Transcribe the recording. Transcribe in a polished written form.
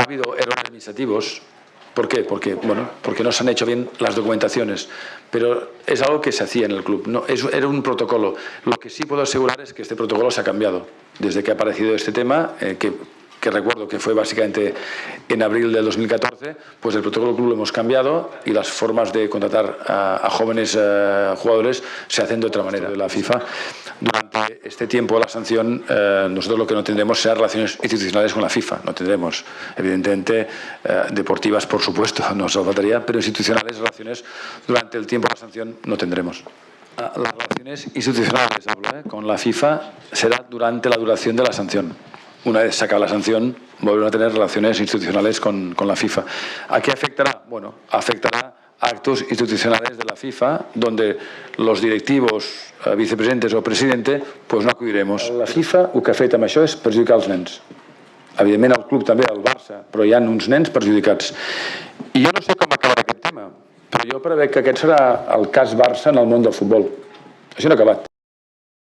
habido errores administrativos. ¿Por qué? Porque no se han hecho bien las documentaciones, pero es algo que se hacía en el club, ¿no? Era un protocolo. Lo que sí puedo asegurar es que este protocolo se ha cambiado desde que ha aparecido este tema, que recuerdo que fue básicamente en abril del 2014, pues el protocolo del club lo hemos cambiado y las formas de contratar a jóvenes jugadores se hacen de otra manera. De la FIFA, durante este tiempo de la sanción, nosotros lo que no tendremos será relaciones institucionales con la FIFA, no tendremos, evidentemente, deportivas, por supuesto, nos faltaría, pero institucionales, relaciones durante el tiempo de la sanción no tendremos. Las relaciones institucionales, con la FIFA será durante la duración de la sanción. Una vez sacada la sanción, volverán a tener relaciones institucionales con la FIFA. ¿A qué afectará? Bueno, afectará a actos institucionales de la FIFA, donde los directivos, vicepresidentes o presidente, pues no acudiremos. La FIFA, el que ha fet amb això és perjudicar els nens. Evidentment, el club també, el Barça, però hi ha uns nens perjudicats. I jo no sé com acabarà aquest tema, però jo preveig que aquest serà el cas Barça en el món del futbol. Això no ha acabat.